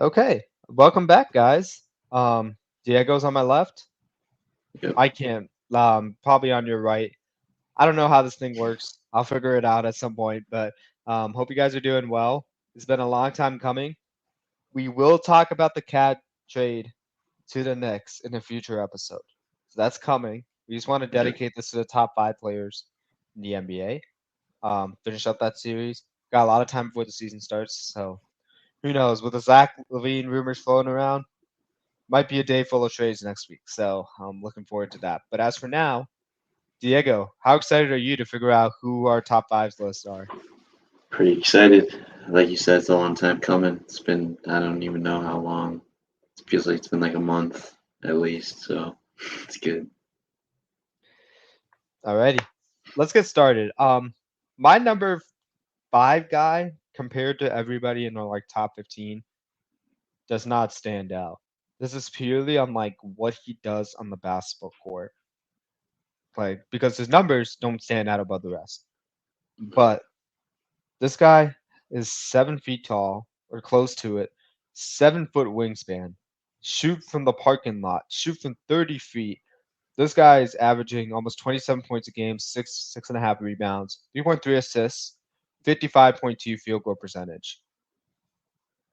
Okay, welcome back, guys. Diego's on my left. Yep. I can't. Probably on your right. I don't know how this thing works. I'll figure it out at some point, but hope you guys are doing well. It's been a long time coming. We will talk about the cat trade to the Knicks in a future episode. So that's coming. We just want to Okay. dedicate this to the top five players in the NBA. Finish up that series. Got a lot of time before the season starts, so who knows? With the Zach Levine rumors floating around, might be a day full of trades next week. So I'm looking forward to that. But as for now, Diego, how excited are you to figure out who our top fives lists are? Pretty excited. Like you said, it's a long time coming. It's been, I don't even know how long. It feels like it's been like a month at least. So it's good. Alrighty, let's get started. My number five guy compared to everybody in our like top 15 does not stand out. This is purely on like what he does on the basketball court, like because his numbers don't stand out above the rest. But this guy is 7 feet tall or close to it, 7 foot wingspan, shoot from the parking lot, shoot from 30 feet. This guy is averaging almost 27 points a game, six and a half rebounds, 3.3 assists, 55.2 field goal percentage.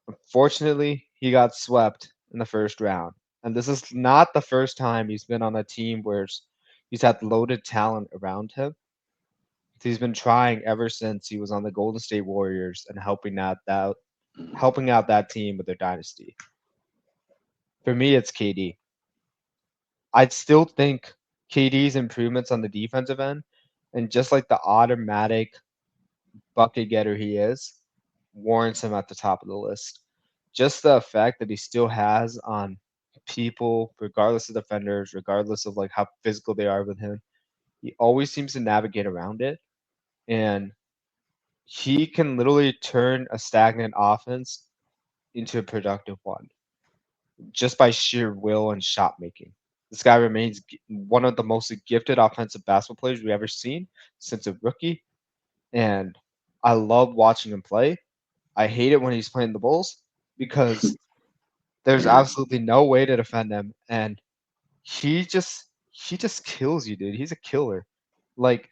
Unfortunately, he got swept in the first round. And this is not the first time he's been on a team where he's had loaded talent around him. He's been trying ever since he was on the Golden State Warriors and Mm. helping out that team with their dynasty. For me, it's KD. I'd still think KD's improvements on the defensive end and just like the automatic bucket getter he is, warrants him at the top of the list. Just the effect that he still has on people, regardless of defenders, regardless of like how physical they are with him, he always seems to navigate around it. And he can literally turn a stagnant offense into a productive one just by sheer will and shot making. This guy remains one of the most gifted offensive basketball players we've ever seen since a rookie, and I love watching him play. I hate it when he's playing the Bulls because there's Yeah. absolutely no way to defend him, and he just kills you, dude. He's a killer. Like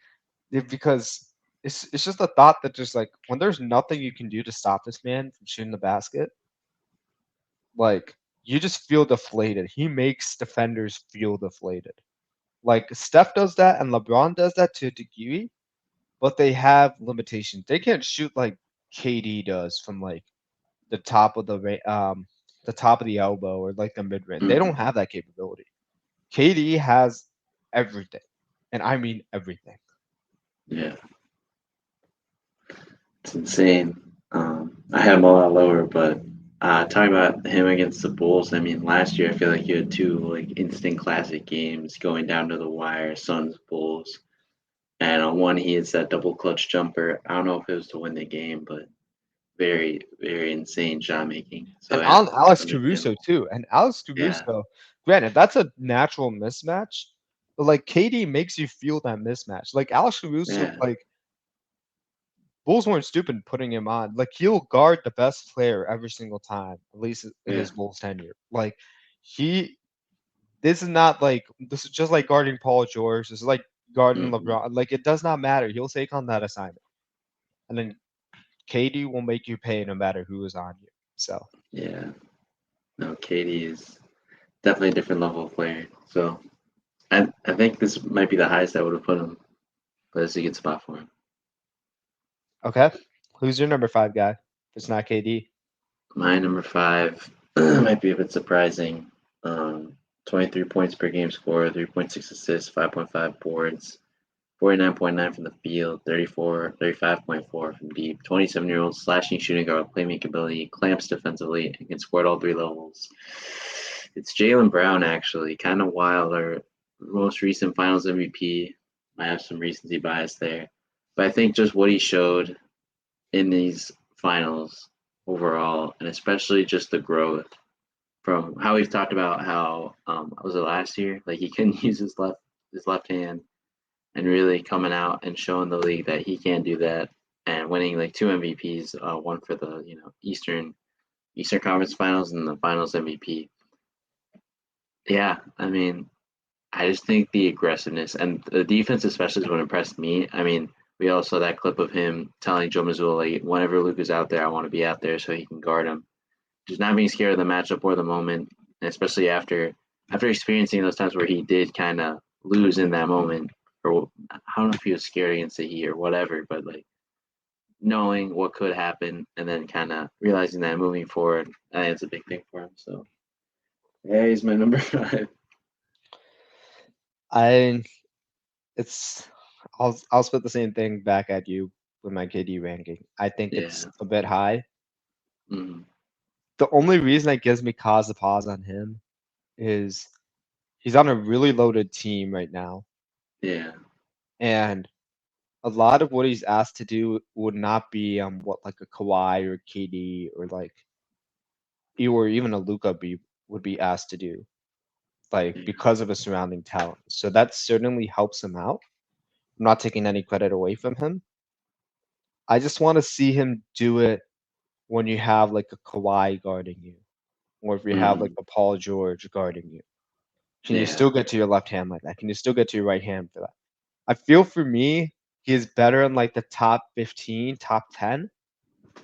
because it's just the thought that just like when there's nothing you can do to stop this man from shooting the basket, like you just feel deflated. He makes defenders feel deflated. Like Steph does that and LeBron does that to a degree, but they have limitations. They can't shoot like KD does from like the top of the top of the elbow or like the mid range. They don't Mm. have that capability. KD has everything, and I mean everything. Yeah. It's insane. I had him a lot lower, but talking about him against the Bulls, I mean, last year I feel like you had two like instant classic games going down to the wire, Suns Bulls, and on one he hits that double clutch jumper. I don't know if it was to win the game, but very very insane shot making. So And yeah, on Alex I'm with you. Caruso too. And Alex Yeah, Caruso, granted, that's a natural mismatch, but like KD makes you feel that mismatch. Like Alex Caruso, yeah, like Bulls weren't stupid in putting him on. Like he'll guard the best player every single time, at least in yeah. his Bulls tenure. Like he, this is not like this is just like guarding Paul George. This is like guarding Hmm. LeBron. Like it does not matter. He'll take on that assignment, and then KD will make you pay no matter who is on you. So Yeah. No, Katie is definitely a different level of player. So I think this might be the highest I would have put him, but it's a good spot for him. okay, who's your number five guy? If it's not KD. My number five might be a bit surprising. 23 points per game score, 3.6 assists, 5.5 boards, 49.9 from the field, 35.4 from deep. 27-year-old slashing shooting guard, playmaking ability, clamps defensively, and can score at all three levels. It's Jaylen Brown, actually. Kind of wild. Our most recent finals MVP. I have some recency bias there. But I think just what he showed in these finals overall, and especially just the growth from how we've talked about how was it last year? Like he couldn't use his left hand, and really coming out and showing the league that he can do that, and winning like two MVPs, one for the Eastern Conference Finals and the Finals MVP. Yeah, I mean, I just think the aggressiveness and the defense, especially, is what impressed me. I mean, we all saw that clip of him telling Joe Mazzulla, like, whenever Luka's out there, I want to be out there so he can guard him. Just not being scared of the matchup or the moment, and especially after experiencing those times where he did kind of lose in that moment, or I don't know if he was scared against the Heat or whatever, but like knowing what could happen and then kind of realizing that moving forward, I think it's a big thing for him. So yeah, he's my number 5. I it's I'll spit the same thing back at you with my KD ranking. I think it's Yeah. a bit high. Mm, The only reason that gives me cause to pause on him is he's on a really loaded team right now, yeah. and a lot of what he's asked to do would not be what like a Kawhi or KD or like or even a Luka would be asked to do, like Yeah. because of his surrounding talent. So that certainly helps him out. I'm not taking any credit away from him. I just want to see him do it when you have like a Kawhi guarding you, or if you have like Mm, a Paul George guarding you. Can you yeah. still get to your left hand like that? Can you still get to your right hand for that? I feel for me, he is better in like the top 15, top 10.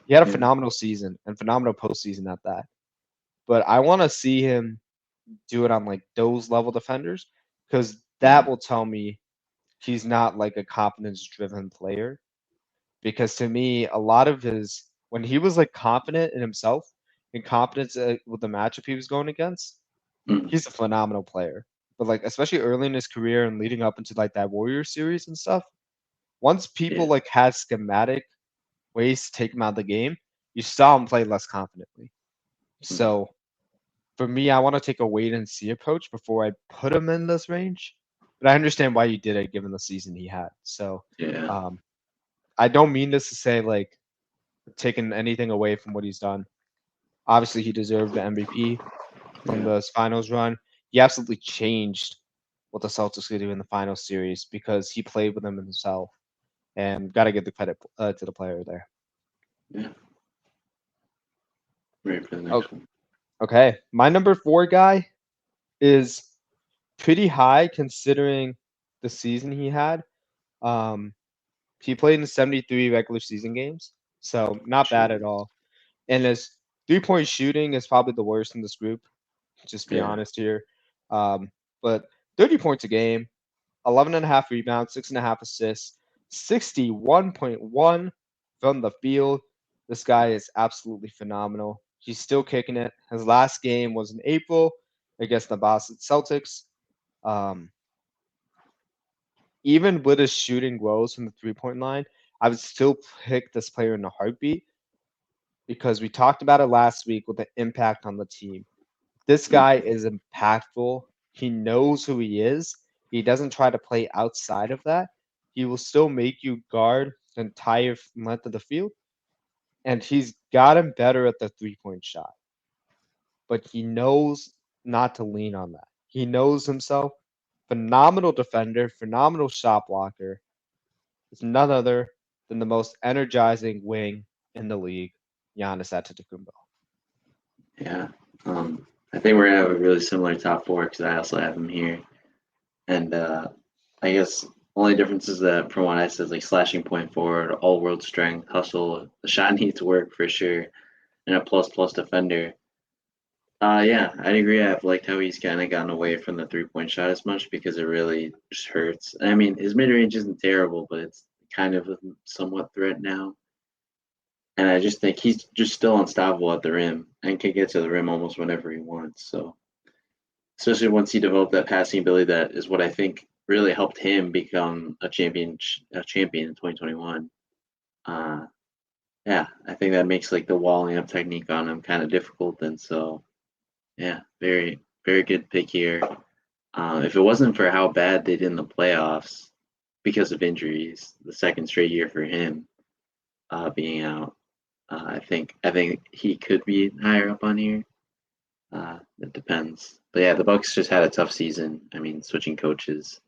He had a Yeah. phenomenal season and phenomenal postseason at that. But I want to see him do it on like those level defenders because that Yeah. will tell me he's not like a confidence driven player. Because to me, a lot of his when he was like confident in himself and confidence with the matchup he was going against, Mm, he's a phenomenal player. But like especially early in his career and leading up into like that Warriors series and stuff, once people yeah. like had schematic ways to take him out of the game, you saw him play less confidently. Mm, So for me, I want to take a wait and see approach before I put him in this range. But I understand why you did it given the season he had. So yeah. um, I don't mean this to say like taking anything away from what he's done. Obviously, he deserved the MVP from Yeah. the finals run. He absolutely changed what the Celtics could do in the final series because he played with them himself. And got to give the credit to the player there. Yeah. Ready for the Oh, next one. okay. My number 4 guy is pretty high considering the season he had. Um, he played in 73 regular season games, so not bad Sure. at all. And his 3-point shooting is probably the worst in this group. Just be Yeah. honest here. But 30 points a game, 11 and a half rebounds, 6.5 assists, 61.1 from the field. This guy is absolutely phenomenal. He's still kicking it. His last game was in April against the Boston Celtics. Um, Even with his shooting woes from the 3-point line, I would still pick this player in a heartbeat because we talked about it last week with the impact on the team. This Mm, guy is impactful. He knows who he is. He doesn't try to play outside of that. He will still make you guard the entire length of the field. And he's gotten better at the 3-point shot, but he knows not to lean on that. He knows himself. Phenomenal defender, phenomenal shot blocker. Is none other than the most energizing wing in the league, Giannis Antetokounmpo. yeah. I think we're gonna have a really similar top 4 because I also have him here, and I guess only difference is that from what I said, like slashing point forward, all world strength, hustle. The shot needs work for sure, and a plus plus defender. Yeah, I agree. I've liked how he's kind of gotten away from the 3-point shot as much because it really just hurts. I mean, his mid range isn't terrible, but it's kind of a somewhat threat now. And I just think he's just still unstoppable at the rim and can get to the rim almost whenever he wants. So, especially once he developed that passing ability, that is what I think really helped him become a champion in 2021. Uh, yeah, I think that makes like the walling up technique on him kind of difficult. And so, yeah, very, very good pick here. If it wasn't for how bad they did in the playoffs because of injuries, the second straight year for him being out, I think he could be higher up on here. It depends, but yeah, the Bucks just had a tough season. I mean, switching coaches,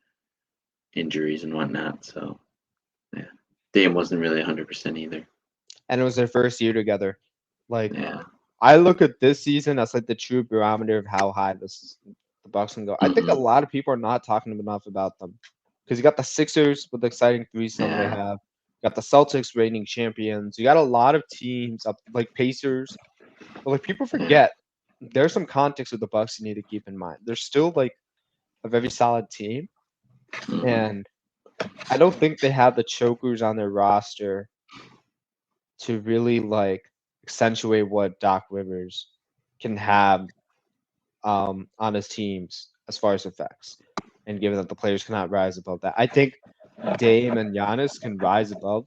injuries, and whatnot. So yeah, Dame wasn't really 100% either. And it was their first year together. Like Yeah, I look at this season as like the true barometer of how high the Bucks can go. I think a Hmm. lot of people are not talking enough about them because you got the Sixers with the exciting threesome they Yeah. have. You got the Celtics reigning champions. You got a lot of teams up like Pacers. But like people Yeah. forget there's some context with the Bucks you need to keep in mind. They're still like a very solid team, Hmm. and I don't think they have the chokers on their roster to really like accentuate what Doc Rivers can have on his teams as far as effects. And given that the players cannot rise above that, I think Dame and Giannis can rise above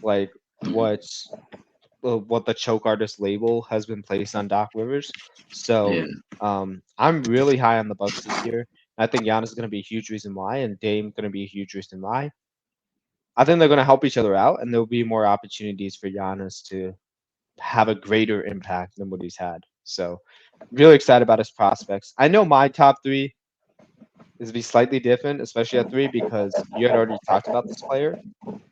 like what's what the choke artist label has been placed on Doc Rivers. So Yeah. I'm really high on the Bucks this year. I think Giannis is going to be a huge reason why, and Dame going to be a huge reason why. I think they're going to help each other out, and there'll be more opportunities for Giannis to have a greater impact than what he's had. So, really excited about his prospects. I know my top three is to be slightly different, especially at three, because you had already talked about this player.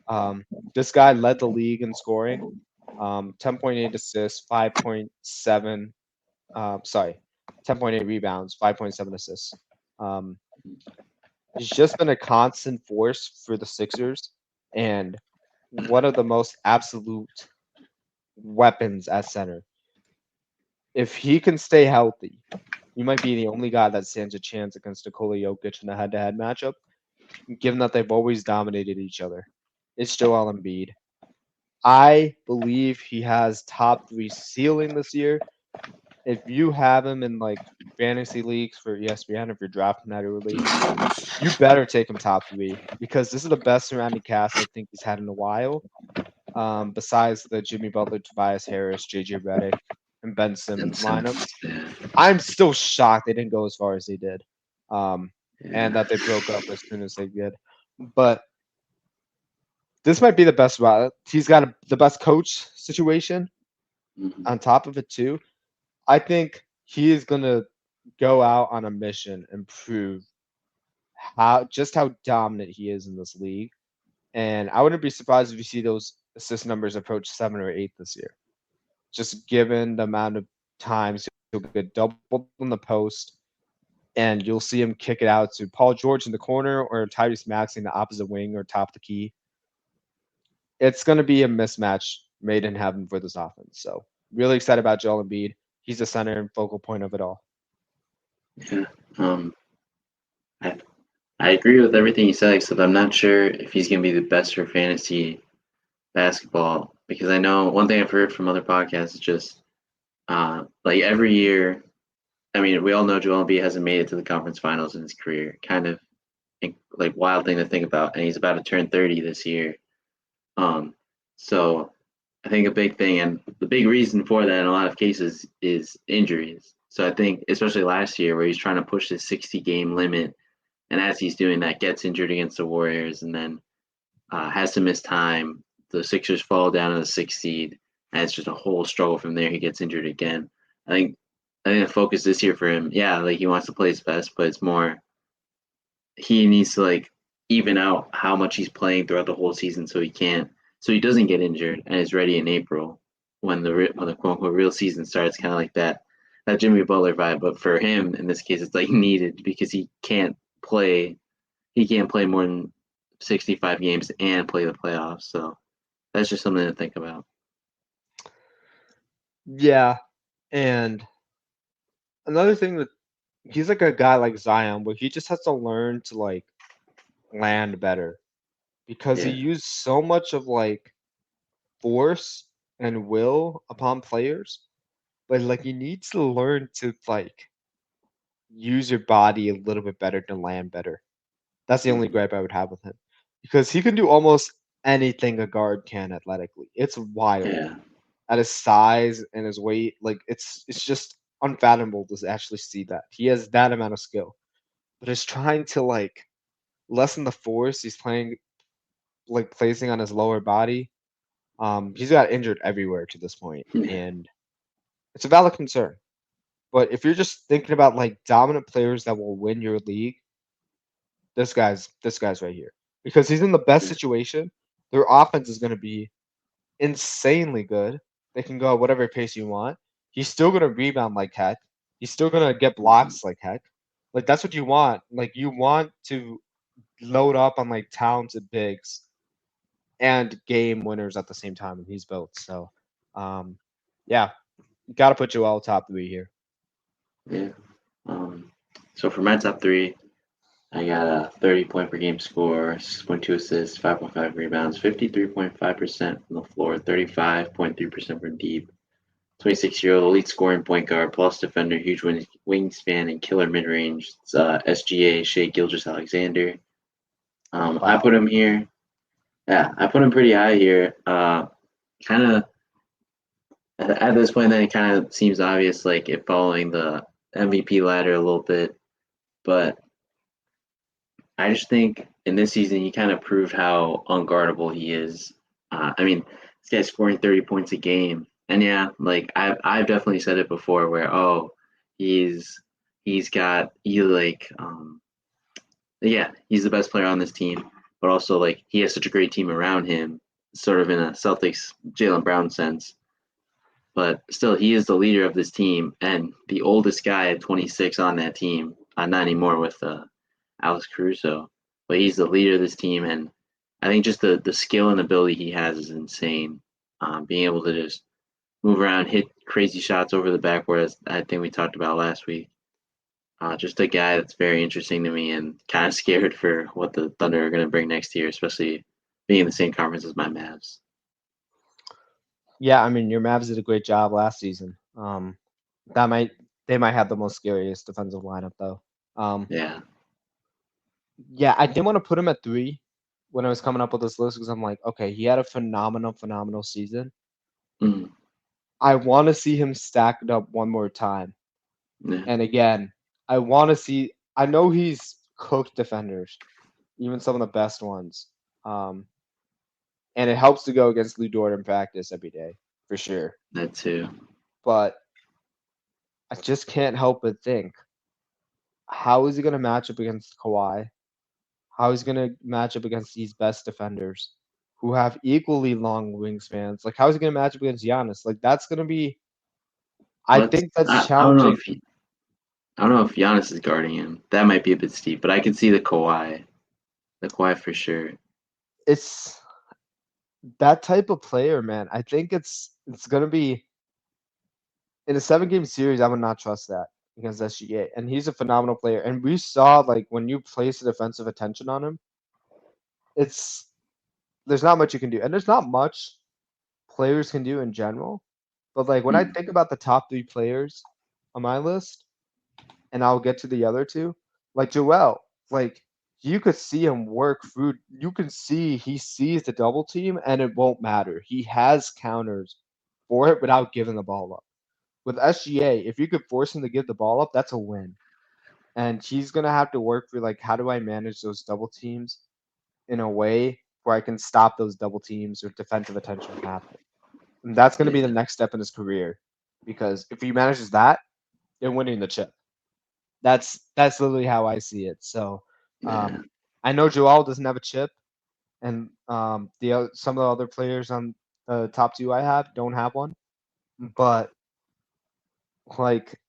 Um, this guy led the league in scoring, 10.8 assists, 5.7, sorry, 10.8 rebounds, 5.7 assists. Um, he's just been a constant force for the Sixers and one of the most absolute weapons at center. If he can stay healthy, he might be the only guy that stands a chance against Nikola Jokic in a head-to-head matchup, given that they've always dominated each other. It's Joel Embiid. I believe he has top three ceiling this year. If you have him in like fantasy leagues for ESPN, if you're drafting that early, you better take him top three because this is the best surrounding cast I think he's had in a while. Besides the Jimmy Butler, Tobias Harris, JJ Redick, and Ben And Simmons lineups. Simmons. Yeah. I'm still shocked they didn't go as far as they did, and Yeah. that they broke up as soon as they did. But this might be the best route. He's got the best coach situation Hmm. on top of it too. I think he is gonna go out on a mission and prove how dominant he is in this league. And I wouldn't be surprised if you see those assist numbers approach 7 or 8 this year. Just given the amount of times he'll get doubled in the post, and you'll see him kick it out to Paul George in the corner or Tyrese Maxey in the opposite wing or top of the key. It's going to be a mismatch made in heaven for this offense. So really excited about Joel Embiid. He's the center and focal point of it all. Yeah. Um, I I agree with everything you said, except I'm not sure if he's gonna be the best for fantasy basketball because I know one thing I've heard from other podcasts is just like every year. I mean, we all know Joel Embiid hasn't made it to the conference finals in his career. Kind of like wild thing to think about, and he's about to turn 30 this year. Um, so I think a big thing and the big reason for that in a lot of cases is injuries. So I think especially last year where he's trying to push this 60 game limit, and as he's doing that, gets injured against the Warriors, and then has to miss time. The Sixers fall down to the sixth seed, and it's just a whole struggle from there. He gets injured again. I think I think the focus this year for him, yeah, like he wants to play his best, but it's more he needs to like even out how much he's playing throughout the whole season so he doesn't get injured and is ready in April when the quote unquote real season starts, kind of like that Jimmy Butler vibe. But for him in this case, it's like needed because play he can't play more than 65 games and play the playoffs. So that's just something to think about. Yeah. And another thing that he's like a guy like Zion where he just has to learn to like land better because he Yeah, used so much of like force and will upon players, but like you need to learn to like use your body a little bit better to land better. That's the only mhm, gripe I would have with him because he can do almost anything a guard can athletically. It's wild yeah, at his size and his weight. Like it's just unfathomable to actually see that he has that amount of skill, but it's trying to like lessen the force he's playing like placing on his lower body. He's got injured everywhere to this point, yeah, and it's a valid concern. But if you're just thinking about like dominant players that will win your league, this guy's right here because he's in the best yeah, situation. Their offense is going to be insanely good. They can go at whatever pace you want, He's still gonna rebound like heck. He's still gonna get Mhm. blocks like heck. Like that's what you want. Like you want to load up on like talented bigs and game winners at the same time, and he's built. So, um, yeah, got to put Joel top three here. Yeah. Um, so for my top three, I got a 30 point per game score, 6.2 assists, 5.5 rebounds, 53.5% from the floor, 35.3% from deep. 26-year-old elite scoring point guard, plus defender, huge wingspan, and killer mid range. It's SGA Shai-Gilgeous Alexander. I Wow. put him here. Yeah, I put him pretty high here. Kind of at this point, then it kind of seems obvious, like it following the MVP ladder a little bit. But I just think in this season, he kind of proved how unguardable he is. I mean, this guy's scoring 30 points a game, and yeah, like I've definitely said it before, where he's he's got he like yeah, he's the best player on this team, but also like he has such a great team around him, sort of in a Celtics Jaylen Brown sense. But still, he is the leader of this team and the oldest guy at 26 on that team. Not anymore with Alex Caruso, but he's the leader of this team, and I think just the skill and ability he has is insane. Being able to just move around, hit crazy shots over the backboard, as I think we talked about last week. Just a guy that's very interesting to me, and kind of scared for what the Thunder are going to bring next year, especially being in the same conference as my Mavs. Yeah, I mean your Mavs did a great job last season. That might they might have the most scariest defensive lineup though. Um, Yeah. yeah, I didn't want to put him at three when I was coming up with this list because I'm like, okay, he had a phenomenal season. Mm, I want to see him stacked up one more time. yeah. And again, I want to see. I know he's cooked defenders, even some of the best ones. Um, and it helps to go against Lou Dort in practice every day for sure. That too. But I just can't help but think, how is he going to match up against Kawhi? How is he going to match up against these best defenders who have equally long wingspans? Like, how is he going to match up against Giannis? Like, that's going to be. I But think that's I don't know challenging. if I don't know if Giannis is guarding him. That might be a bit steep, but I could see the Kawhi for sure. It's that type of player, man. I think it's going to be in a 7 game series. I would not trust that against SGA, and he's a phenomenal player. And we saw like when you place the defensive attention on him, it's there's not much you can do, and there's not much players can do in general. But like when I Mm, think about the top three players on my list, and I'll get to the other two, like Joel, like you could see him work through. You can see he sees the double team, and it won't matter. He has counters for it without giving the ball up. With SGA, if you could force him to give the ball up, that's a win. And he's gonna have to work for like how do I manage those double teams in a way where I can stop those double teams or defensive attention from happening. And that's gonna be the yeah, next step in his career. Because if he manages that, they're winning the chip. That's literally how I see it. So yeah, I know Joel doesn't have a chip, and some of the other players on the top two I have don't have one. But like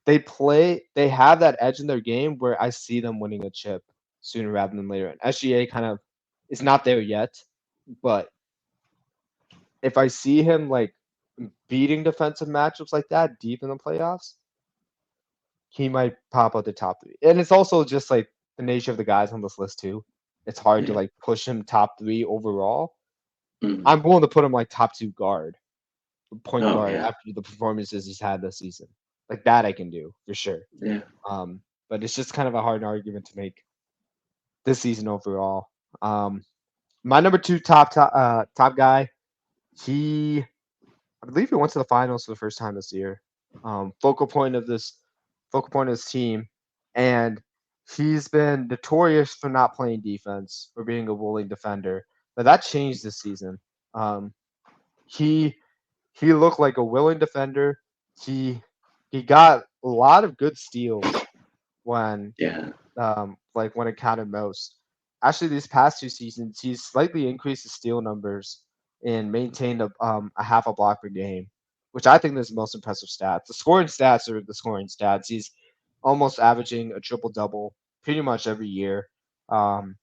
they have that edge in their game where I see them winning a chip sooner rather than later. And SGA kind of is not there yet, but if I see him like beating defensive matchups like that deep in the playoffs, he might pop out the top three. And it's also just like the nature of the guys on this list too. It's hard to yeah. like push him top three overall. Mm. I'm willing to put him like top two guard, point Oh guard yeah, after the performances he's had this season. Like that I can do for sure. yeah, But it's just kind of a hard argument to make this season overall. Um, my number two top guy, he I believe he went to the finals for the first time this year. Focal point of this team, and he's been notorious for not playing defense or being a willing defender. But that changed this season. Um, he he looked like a willing defender. He he got a lot of good steals when yeah, like when it counted most. Actually, these past 2 seasons, he's slightly increased his steal numbers and maintained a half a block per game. which I think is the most impressive stats. The scoring stats are the scoring stats. He's almost averaging a triple double pretty much every year. Um,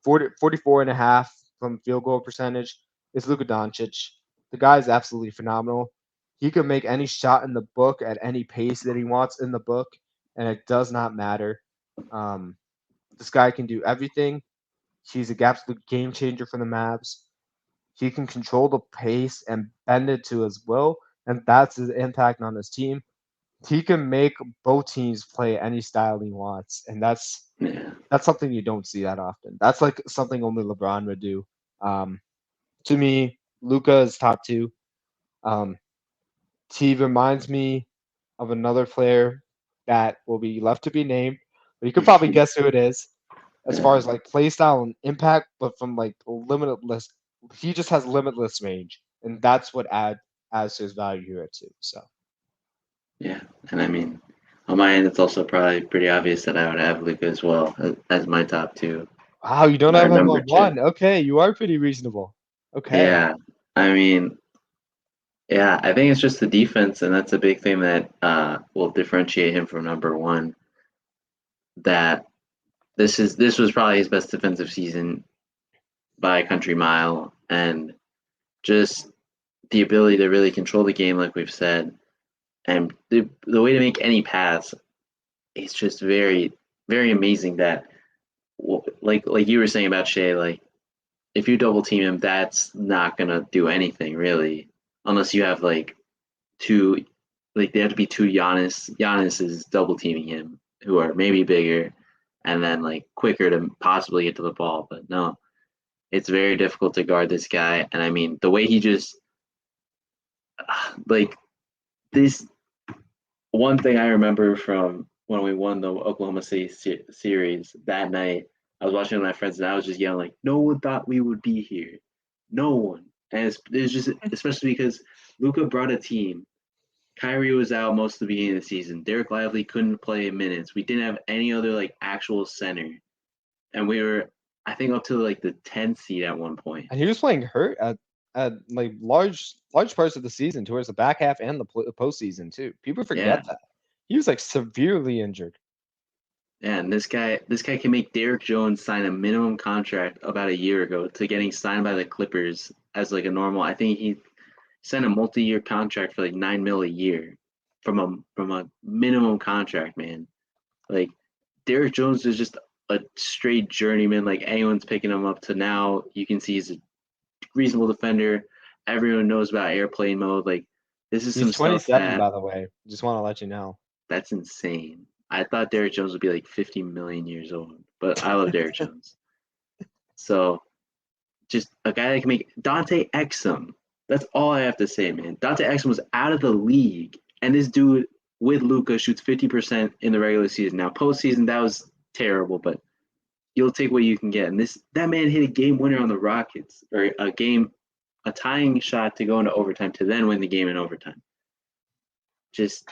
44 and a half from field goal percentage is Luka Doncic. The guy is absolutely phenomenal. He can make any shot in the book at any pace that he wants in the book, and it does not matter. Um, this guy can do everything. He's a absolute game changer for the Mavs. He can control the pace and bend it to his will, and that's his impact on his team. He can make both teams play any style he wants, and Yeah. that's something you don't see that often. That's like something only LeBron would do. Um, to me, Luka is top two. Um, he reminds me of another player that will be left to be named, but you could probably guess who it is as far Yeah. as like play style and impact, but from like limitless, he just has limitless range, and that's what adds to his value here too. So Yeah. And I mean, on my end, it's also probably pretty obvious that I would have Luka as well as my top two. wow, you don't Our have him number on two. one. Okay, you are pretty reasonable. Okay. Yeah. I mean, yeah, I think it's just the defense, and that's a big thing that will differentiate him from number one. That this was probably his best defensive season by a country mile, and just the ability to really control the game, like we've said, and the way to make any pass, it's just very amazing. That like you were saying about Shea, like if you double team him, that's not gonna do anything really, unless you have like two, like they have to be two Giannis is double teaming him, who are maybe bigger, and then like quicker to possibly get to the ball. But no, it's very difficult to guard this guy. And I mean, the way he just like this one thing I remember from when we won the Oklahoma City series that night, I was watching with my friends and I was just yelling like, "No one thought we would be here, no one." And it's just especially because Luka brought a team. Kyrie was out most of the beginning of the season. Derek Lively couldn't play minutes. We didn't have any other like actual center, and we were, I think, up to like the 10th seed at one point. And he was playing hurt at like large parts of the season, towards the back half and the postseason too. People Yeah, forget that he was like severely injured. yeah, and this guy can make Derek Jones sign a minimum contract about a year ago to getting signed by the Clippers as like a normal. I think he signed a multi-year contract for like 9 mil a year from a minimum contract, man. Like Derek Jones is just a straight journeyman. Like anyone's picking him up to now. You can see he's a reasonable defender. Everyone knows about airplane mode. Like this is some He's stuff 27, that by the way. Just want to let you know. that's insane. I thought Derek Jones would be like 50 million years old, but I love Derek Jones. So just a guy that can make Dante Exum. That's all I have to say, man. Dante Exum was out of the league, and this dude with Luka shoots 50% in the regular season. Now postseason that was terrible, but you'll take what you can get. And that man hit a game winner on the Rockets, or a tying shot to go into overtime to then win the game in overtime. Just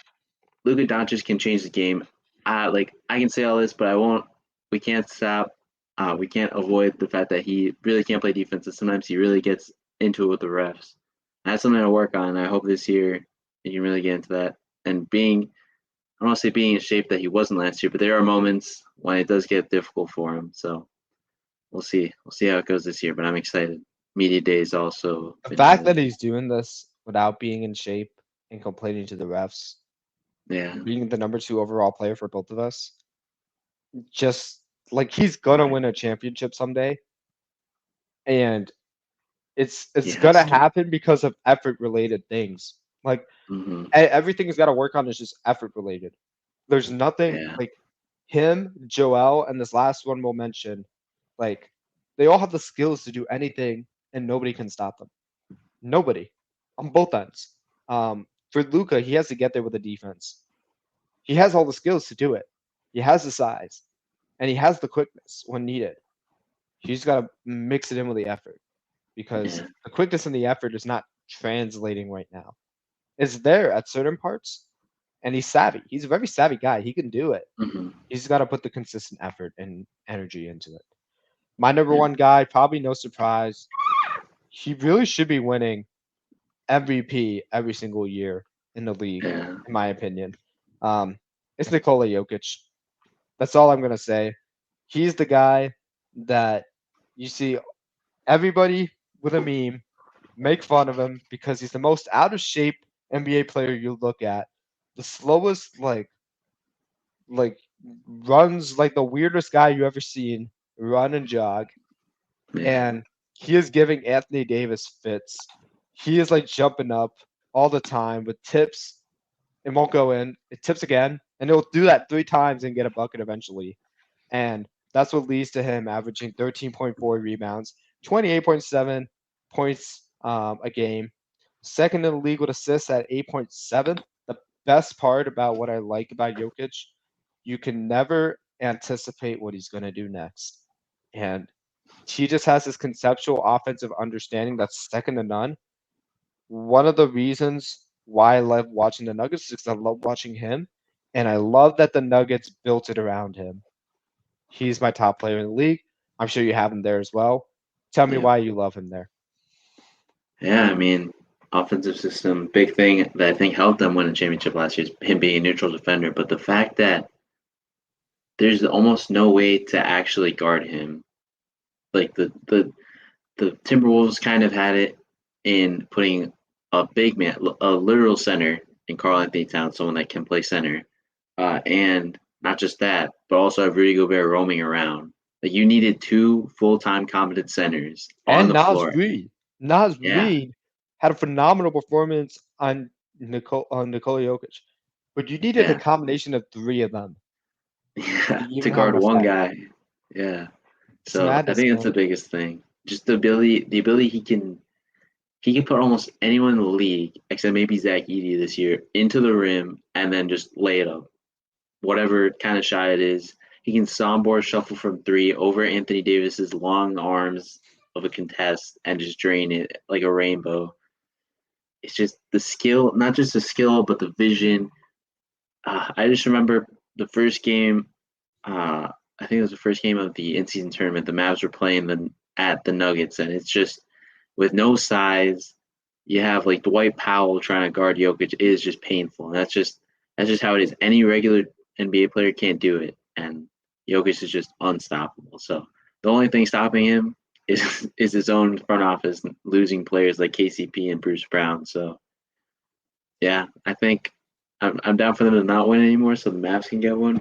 Luka Doncic can change the game. Like I can say all this, but I won't. We can't stop. We can't avoid the fact that he really can't play defense, and sometimes he really gets into it with the refs. And that's something to work on. And I hope this year he can really get into that. And I don't want to say being in shape that he wasn't last year, but there are moments when it does get difficult for him. So we'll see. We'll see how it goes this year. But I'm excited. Media days also The been fact that really, he's doing this without being in shape and complaining to the refs, yeah, being the number two overall player for both of us, just like he's gonna right. win a championship someday, and He it's has gonna to. happen because of effort related things. Like Hmm. everything he's got to work on is just effort related. There's nothing Yeah. like him, Joel, and this last one we'll mention. Like they all have the skills to do anything, and nobody can stop them. Nobody on both ends. For Luca, he has to get there with the defense. He has all the skills to do it. He has the size, and he has the quickness when needed. He's got to mix it in with the effort because Yeah. the quickness and the effort is not translating right now. It's there at certain parts, and he's savvy. He's a very savvy guy. He can do it. Hmm. He's got to put the consistent effort and energy into it. My number Yeah. one guy, probably no surprise. He really should be winning MVP every single year in the league, Yeah. in my opinion. Um, it's Nikola Jokic. That's all I'm gonna say. He's the guy that you see everybody with a meme make fun of him because he's the most out of shape NBA player you look at. The slowest, like runs like the weirdest guy you ever seen run and jog, Yeah. and he is giving Anthony Davis fits. He is like jumping up all the time with tips. It won't go in. It tips again, and he'll do that 3 times and get a bucket eventually. And that's what leads to him averaging 13.4 rebounds, 28.7 points a game, second in the league with assists at 8.7. The best part about what I like about Jokic, you can never anticipate what he's going to do next. And he just has this conceptual offensive understanding that's second to none. One of the reasons why I love watching the Nuggets is because I love watching him, and I love that the Nuggets built it around him. He's my top player in the league. I'm sure you have him there as well. Tell me Yeah. why you love him there. Yeah. I mean, offensive system, big thing that I think helped them win a championship last year is him being a neutral defender. But the fact that there's almost no way to actually guard him, like the Timberwolves kind of had it in putting a big man, a literal center in Karl Anthony Towns, someone that can play center, and not just that, but also have Rudy Gobert roaming around. Like you needed two full-time competent centers on And the Nas floor. Reed. Nas Yeah, Reed had a phenomenal performance on Nikola Jokic. But you needed a yeah, combination of three of them to yeah. To even have guard an one effect. guy. Yeah. It's So I madness, think that's man. the biggest thing. Just the ability he can put almost anyone in the league, except maybe Zach Edey this year, into the rim and then just lay it up. Whatever kind of shot it is. He can soundboard shuffle from three over Anthony Davis's long arms of a contest and just drain it like a rainbow. It's just the skill, not just the skill, but the vision. I just remember the first game. I think it was the first game of the in-season tournament. The Mavs were playing at the Nuggets, and it's just with no size. You have like Dwight Powell trying to guard Jokic is just painful. And that's just how it is. Any regular NBA player can't do it, and Jokic is just unstoppable. So the only thing stopping him is his own front office losing players like KCP and Bruce Brown. So yeah, I think I'm down for them to not win anymore, so the Mavs can get one.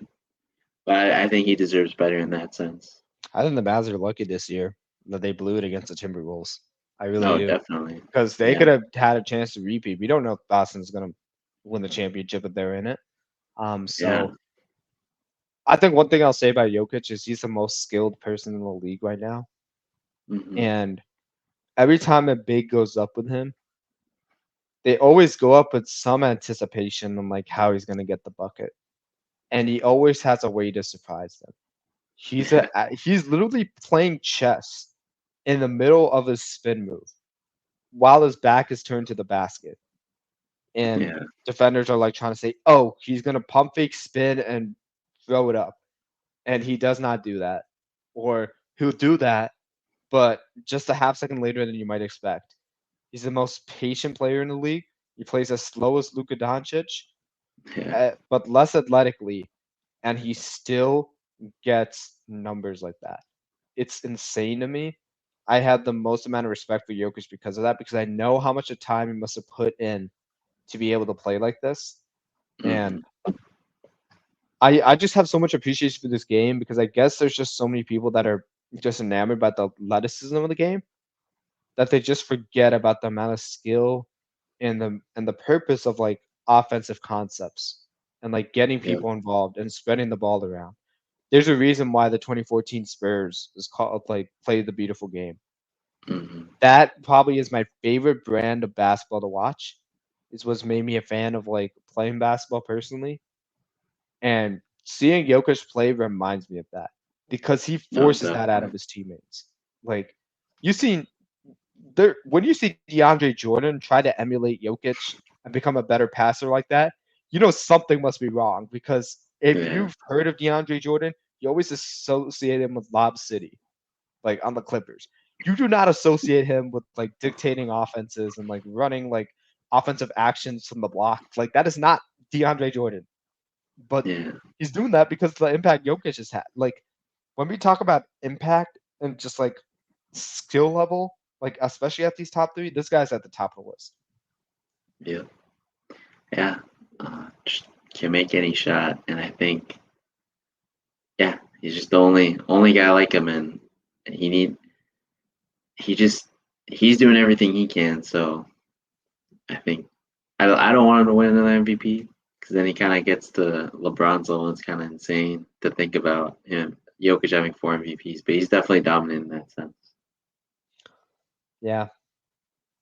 But I think he deserves better in that sense. I think the Mavs are lucky this year that they blew it against the Timberwolves. I really No, do. definitely. Because they Yeah, could have had a chance to repeat. We don't know if Boston's going to win the championship if they're in it. yeah. So I think one thing I'll say about Jokic is he's the most skilled person in the league right now. Hmm. And every time a big goes up with him, they always go up with some anticipation on like how he's going to get the bucket. And he always has a way to surprise them. Yeah, He's literally playing chess in the middle of his spin move while his back is turned to the basket. And yeah, defenders are like trying to say, "Oh, he's going to pump fake spin and throw it up." And he does not do that. Or he'll do that, but just a half second later than you might expect. He's the most patient player in the league. He plays as slow as Luka Doncic, yeah. but less athletically, and he still gets numbers like that. It's insane to me. I have the most amount of respect for Jokic because of that, because I know how much of time he must have put in to be able to play like this. Hmm. And I just have so much appreciation for this game because I guess there's just so many people that are just enamored by the athleticism of the game that they just forget about the amount of skill and the purpose of like offensive concepts and like getting Yep. people involved and spreading the ball around. There's a reason why the 2014 Spurs is called like play the beautiful game. Hmm. That probably is my favorite brand of basketball to watch. Is what's made me a fan of like playing basketball personally. And seeing Jokic play reminds me of that because he No, forces that out of definitely. his teammates. Like you seen there when you see DeAndre Jordan try to emulate Jokic and become a better passer like that, you know something must be wrong because if Yeah, you've heard of DeAndre Jordan, you always associate him with Lob City, like on the Clippers. you do not associate him with like dictating offenses and like running like offensive actions from the block. Like that is not DeAndre Jordan. But Yeah. he's doing that because the impact Jokic has had. Like when we talk about impact and just like skill level, like especially at these top three, this guy's at the top of the list. Yeah. Yeah. Just can make any shot, and I think, yeah, he's just the only guy like him, and he's doing everything he can. So I think I don't want him to win another MVP because then he kind of gets to LeBron's level. It's kind of insane to think about him, Jokic having 4 MVPs, but he's definitely dominant in that sense. Yeah.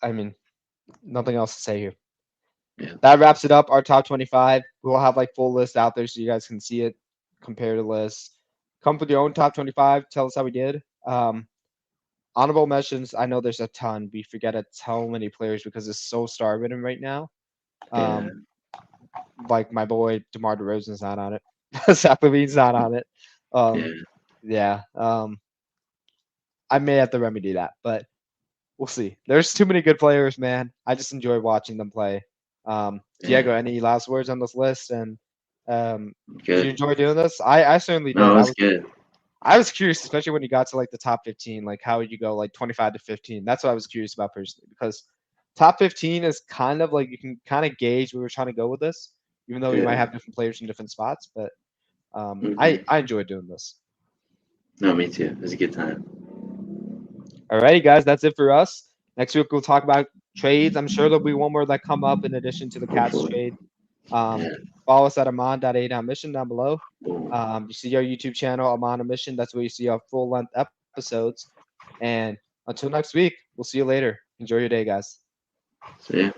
I mean, nothing else to say here. Yeah. That wraps it up. Our top 25. We'll have like full list out there so you guys can see it, compare the lists. Come with your own top 25. Tell us how we did. Honorable mentions. I know there's a ton. We forget so many players because it's so star-ridden right now. Yeah. Like my boy DeMar DeRozan's not on it. Zach LaVine's not on it. Yeah. Yeah. I may have to remedy that, but we'll see. There's too many good players, man. I just enjoy watching them play. Diego, Yeah. any last words on this list? And did you Good. enjoy doing this? I certainly No, did. it was good. I was curious, especially when you got to like the top 15. Like, how would you go like 25 to 15? That's what I was curious about personally because top 15 is kind of like you can kind of gauge where we're trying to go with this, even though we might Yeah. have different players in different spots. But I Hmm. enjoyed doing this. No, me too. It was a good time. Alrighty, guys, that's it for us. Next week we'll talk about trades. I'm sure there'll be one more that come up in addition to the Cats Hopefully. trade. Um, Yeah. follow us at Amon.a.mission down below. Boom. You see our YouTube channel, Amon on Mission. That's where you see our full length episodes. And until next week, we'll see you later. Enjoy your day, guys. See ya.